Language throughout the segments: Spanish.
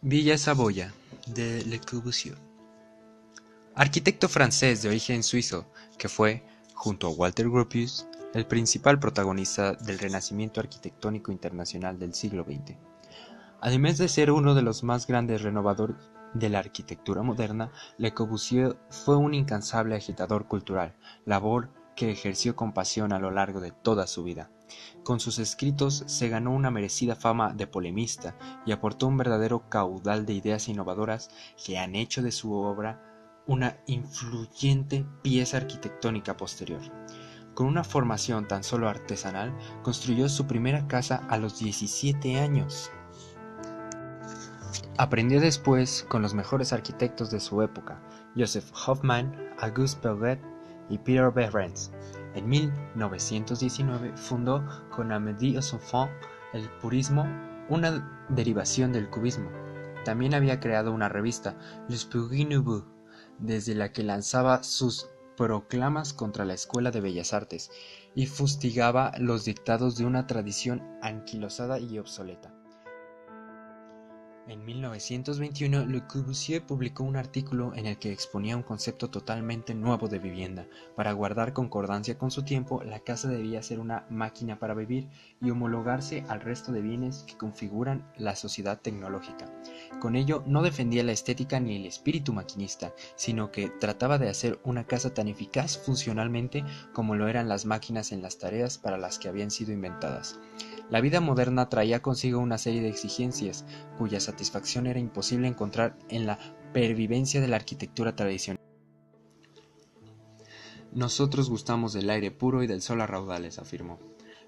Villa Saboya, de Le Corbusier. Arquitecto francés de origen suizo, que fue, junto a Walter Gropius, el principal protagonista del renacimiento arquitectónico internacional del siglo XX. Además de ser uno de los más grandes renovadores de la arquitectura moderna, Le Corbusier fue un incansable agitador cultural, labor que ejerció con pasión a lo largo de toda su vida. Con sus escritos se ganó una merecida fama de polemista y aportó un verdadero caudal de ideas innovadoras que han hecho de su obra una influyente pieza arquitectónica posterior. Con una formación tan solo artesanal, construyó su primera casa a los 17 años. Aprendió después con los mejores arquitectos de su época, Joseph Hoffmann, Auguste Perret y Peter Behrens. En 1919 fundó con Amédée Ossofon el purismo, una derivación del cubismo. También había creado una revista, L'Esprit Nouveau, desde la que lanzaba sus proclamas contra la Escuela de Bellas Artes y fustigaba los dictados de una tradición anquilosada y obsoleta. En 1921, Le Corbusier publicó un artículo en el que exponía un concepto totalmente nuevo de vivienda. Para guardar concordancia con su tiempo, la casa debía ser una máquina para vivir y homologarse al resto de bienes que configuran la sociedad tecnológica. Con ello, no defendía la estética ni el espíritu maquinista, sino que trataba de hacer una casa tan eficaz funcionalmente como lo eran las máquinas en las tareas para las que habían sido inventadas. La vida moderna traía consigo una serie de exigencias, cuya satisfacción era imposible encontrar en la pervivencia de la arquitectura tradicional. Nosotros gustamos del aire puro y del sol a raudales, afirmó.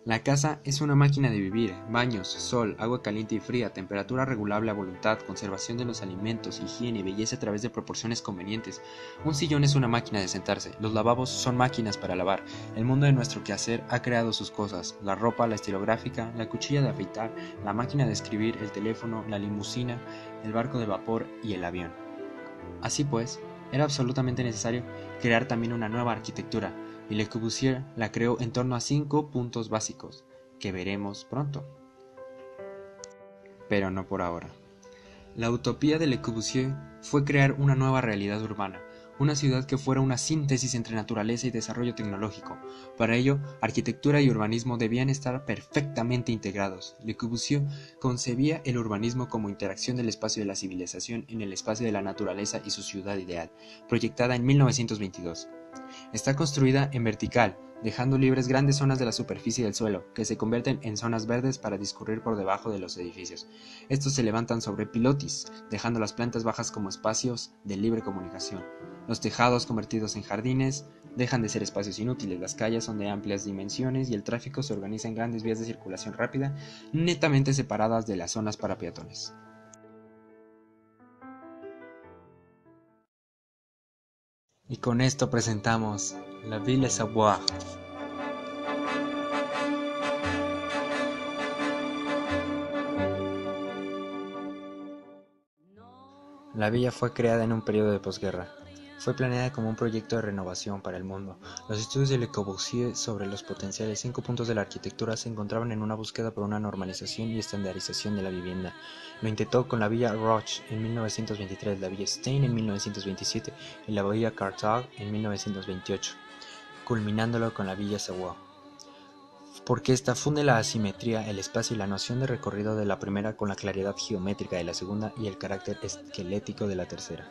La casa es una máquina de vivir, baños, sol, agua caliente y fría, temperatura regulable a voluntad, conservación de los alimentos, higiene, belleza a través de proporciones convenientes. Un sillón es una máquina de sentarse, los lavabos son máquinas para lavar. El mundo de nuestro quehacer ha creado sus cosas, la ropa, la estilográfica, la cuchilla de afeitar, la máquina de escribir, el teléfono, la limusina, el barco de vapor y el avión. Así pues, era absolutamente necesario crear también una nueva arquitectura, y Le Corbusier la creó en torno a 5 puntos básicos, que veremos pronto. Pero no por ahora. La utopía de Le Corbusier fue crear una nueva realidad urbana, una ciudad que fuera una síntesis entre naturaleza y desarrollo tecnológico. Para ello, arquitectura y urbanismo debían estar perfectamente integrados. Le Corbusier concebía el urbanismo como interacción del espacio de la civilización en el espacio de la naturaleza y su ciudad ideal, proyectada en 1922. Está construida en vertical, dejando libres grandes zonas de la superficie del suelo, que se convierten en zonas verdes para discurrir por debajo de los edificios. Estos se levantan sobre pilotis, dejando las plantas bajas como espacios de libre comunicación. Los tejados, convertidos en jardines, dejan de ser espacios inútiles. Las calles son de amplias dimensiones y el tráfico se organiza en grandes vías de circulación rápida, netamente separadas de las zonas para peatones. Y con esto presentamos La Ville Savoir. La villa fue creada en un periodo de posguerra. Fue planeada como un proyecto de renovación para el mundo. Los estudios de Le Corbusier sobre los potenciales 5 puntos de la arquitectura se encontraban en una búsqueda por una normalización y estandarización de la vivienda. Lo intentó con la Villa Roche en 1923, la Villa Stein en 1927 y la Villa Carthage en 1928, culminándolo con la Villa Savoie. Porque esta funde la asimetría, el espacio y la noción de recorrido de la primera con la claridad geométrica de la segunda y el carácter esquelético de la tercera.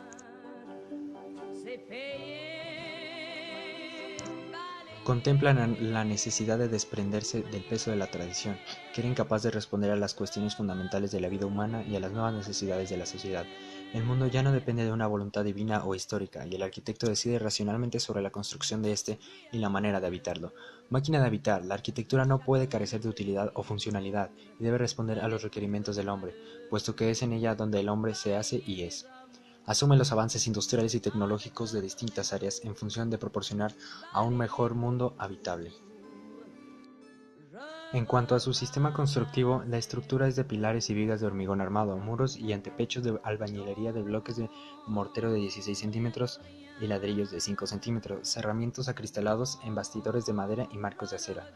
Contemplan la necesidad de desprenderse del peso de la tradición, que era incapaz de responder a las cuestiones fundamentales de la vida humana y a las nuevas necesidades de la sociedad. El mundo ya no depende de una voluntad divina o histórica, y el arquitecto decide racionalmente sobre la construcción de éste y la manera de habitarlo. Máquina de habitar, la arquitectura no puede carecer de utilidad o funcionalidad, y debe responder a los requerimientos del hombre, puesto que es en ella donde el hombre se hace y es. Asume los avances industriales y tecnológicos de distintas áreas en función de proporcionar a un mejor mundo habitable. En cuanto a su sistema constructivo, la estructura es de pilares y vigas de hormigón armado, muros y antepechos de albañilería de bloques de mortero de 16 centímetros y ladrillos de 5 centímetros, cerramientos acristalados en bastidores de madera y marcos de acera.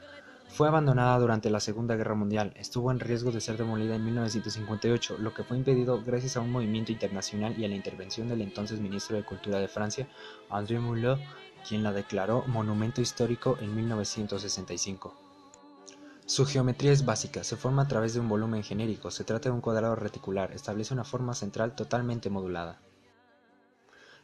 Fue abandonada durante la Segunda Guerra Mundial, estuvo en riesgo de ser demolida en 1958, lo que fue impedido gracias a un movimiento internacional y a la intervención del entonces ministro de Cultura de Francia, André Mulot, quien la declaró monumento histórico en 1965. Su geometría es básica, se forma a través de un volumen genérico, se trata de un cuadrado reticular, establece una forma central totalmente modulada.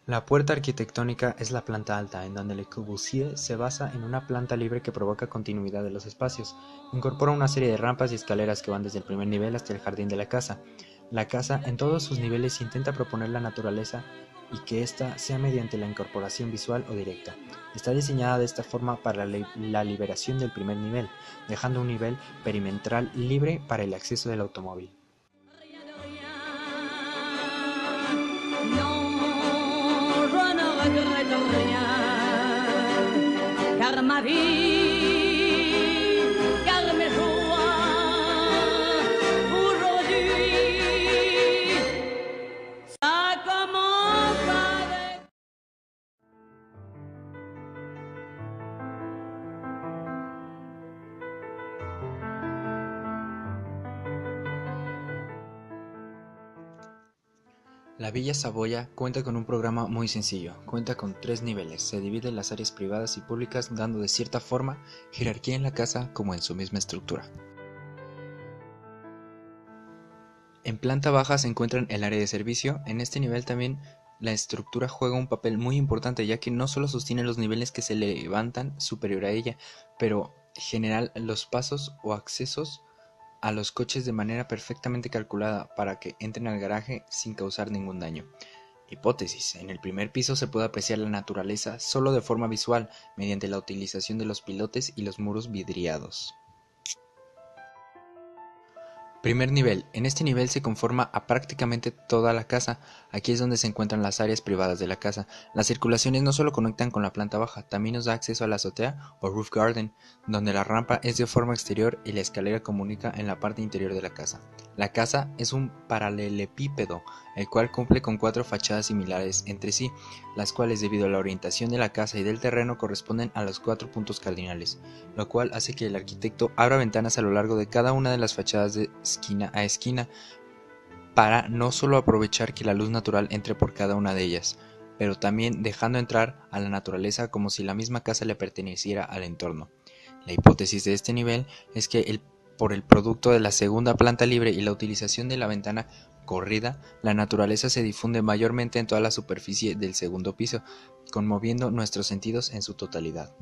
La puerta arquitectónica es la planta alta, en donde Le Corbusier se basa en una planta libre que provoca continuidad de los espacios. Incorpora una serie de rampas y escaleras que van desde el primer nivel hasta el jardín de la casa. La casa, en todos sus niveles, intenta proponer la naturaleza y que ésta sea mediante la incorporación visual o directa. Está diseñada de esta forma para la liberación del primer nivel, dejando un nivel perimetral libre para el acceso del automóvil. Car ma vie, car mes joies, aujourd'hui, ça commence avec... La Villa Savoya cuenta con un programa muy sencillo, cuenta con 3 niveles, se divide en las áreas privadas y públicas dando de cierta forma jerarquía en la casa como en su misma estructura. En planta baja se encuentra el área de servicio, en este nivel también la estructura juega un papel muy importante ya que no solo sostiene los niveles que se levantan superior a ella, pero genera los pasos o accesos a los coches de manera perfectamente calculada para que entren al garaje sin causar ningún daño. Hipótesis: en el primer piso se puede apreciar la naturaleza solo de forma visual mediante la utilización de los pilotes y los muros vidriados. Primer nivel. En este nivel se conforma a prácticamente toda la casa. Aquí es donde se encuentran las áreas privadas de la casa. Las circulaciones no solo conectan con la planta baja, también nos da acceso a la azotea o roof garden, donde la rampa es de forma exterior y la escalera comunica en la parte interior de la casa. La casa es un paralelepípedo, el cual cumple con 4 fachadas similares entre sí, las cuales debido a la orientación de la casa y del terreno corresponden a los 4 puntos cardinales, lo cual hace que el arquitecto abra ventanas a lo largo de cada una de las fachadas de esquina a esquina para no solo aprovechar que la luz natural entre por cada una de ellas, pero también dejando entrar a la naturaleza como si la misma casa le perteneciera al entorno. La hipótesis de este nivel es que por el producto de la segunda planta libre y la utilización de la ventana corrida, la naturaleza se difunde mayormente en toda la superficie del segundo piso, conmoviendo nuestros sentidos en su totalidad.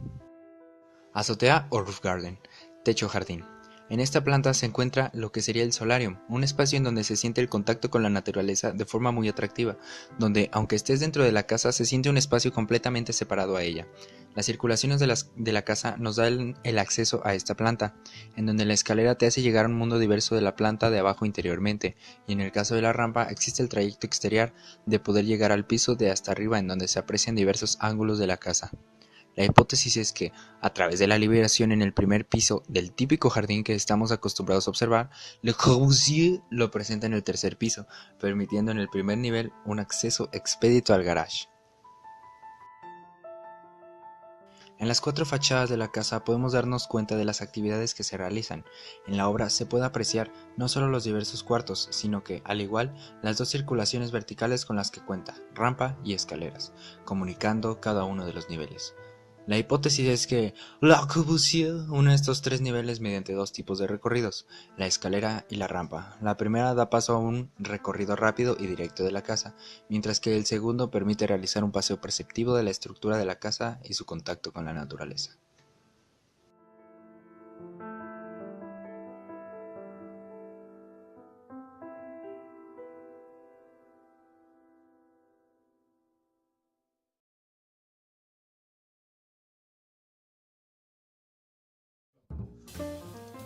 Azotea o roof garden, techo jardín. En esta planta se encuentra lo que sería el solarium, un espacio en donde se siente el contacto con la naturaleza de forma muy atractiva, donde aunque estés dentro de la casa se siente un espacio completamente separado a ella. Las circulaciones de la casa nos dan el acceso a esta planta, en donde la escalera te hace llegar a un mundo diverso de la planta de abajo interiormente, y en el caso de la rampa existe el trayecto exterior de poder llegar al piso de hasta arriba en donde se aprecian diversos ángulos de la casa. La hipótesis es que, a través de la liberación en el primer piso del típico jardín que estamos acostumbrados a observar, Le Corbusier lo presenta en el tercer piso, permitiendo en el primer nivel un acceso expedito al garage. En las 4 fachadas de la casa podemos darnos cuenta de las actividades que se realizan. En la obra se puede apreciar no solo los diversos cuartos, sino que, al igual, las 2 circulaciones verticales con las que cuenta, rampa y escaleras, comunicando cada uno de los niveles. La hipótesis es que Le Corbusier une estos 3 niveles mediante 2 tipos de recorridos, la escalera y la rampa. La primera da paso a un recorrido rápido y directo de la casa, mientras que el segundo permite realizar un paseo perceptivo de la estructura de la casa y su contacto con la naturaleza.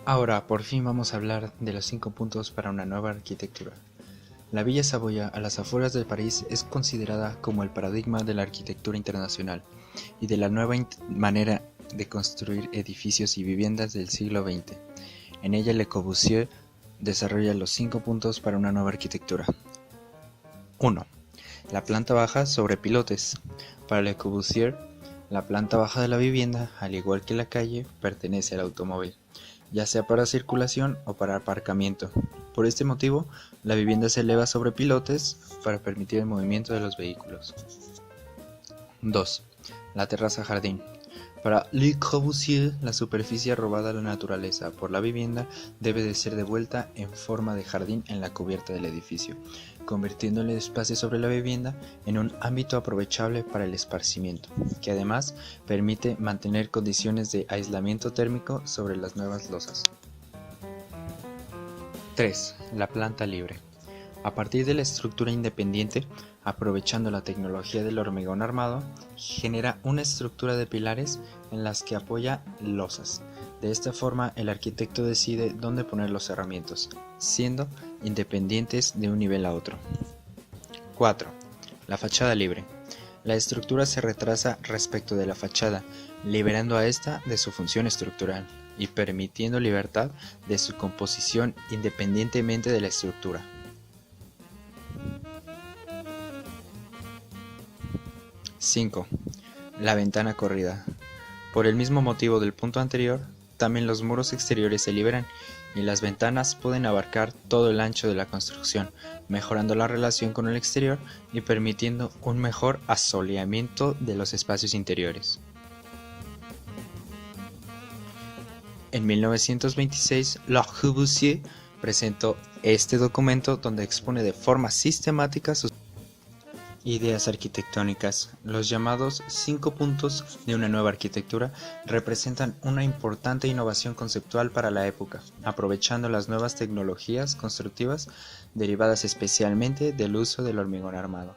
Ahora, por fin vamos a hablar de los 5 puntos para una nueva arquitectura. La Villa Savoya, a las afueras de París, es considerada como el paradigma de la arquitectura internacional y de la nueva manera de construir edificios y viviendas del siglo XX. En ella, Le Corbusier desarrolla los 5 puntos para una nueva arquitectura. 1. La planta baja sobre pilotes. Para Le Corbusier, la planta baja de la vivienda, al igual que la calle, pertenece al automóvil. ya sea para circulación o para aparcamiento. Por este motivo, la vivienda se eleva sobre pilotes para permitir el movimiento de los vehículos. 2. La terraza jardín. Para Le Corbusier, la superficie robada a la naturaleza por la vivienda debe de ser devuelta en forma de jardín en la cubierta del edificio, convirtiendo el espacio sobre la vivienda en un ámbito aprovechable para el esparcimiento, que además permite mantener condiciones de aislamiento térmico sobre las nuevas losas. 3. La planta libre. A partir de la estructura independiente, aprovechando la tecnología del hormigón armado, genera una estructura de pilares en las que apoya losas. De esta forma, el arquitecto decide dónde poner los cerramientos, siendo independientes de un nivel a otro. 4. La fachada libre. La estructura se retrasa respecto de la fachada, liberando a esta de su función estructural y permitiendo libertad de su composición independientemente de la estructura. 5. La ventana corrida. Por el mismo motivo del punto anterior, también los muros exteriores se liberan y las ventanas pueden abarcar todo el ancho de la construcción, mejorando la relación con el exterior y permitiendo un mejor asoleamiento de los espacios interiores. En 1926, Le Corbusier presentó este documento donde expone de forma sistemática sus ideas arquitectónicas. Los llamados 5 puntos de una nueva arquitectura representan una importante innovación conceptual para la época, aprovechando las nuevas tecnologías constructivas derivadas especialmente del uso del hormigón armado.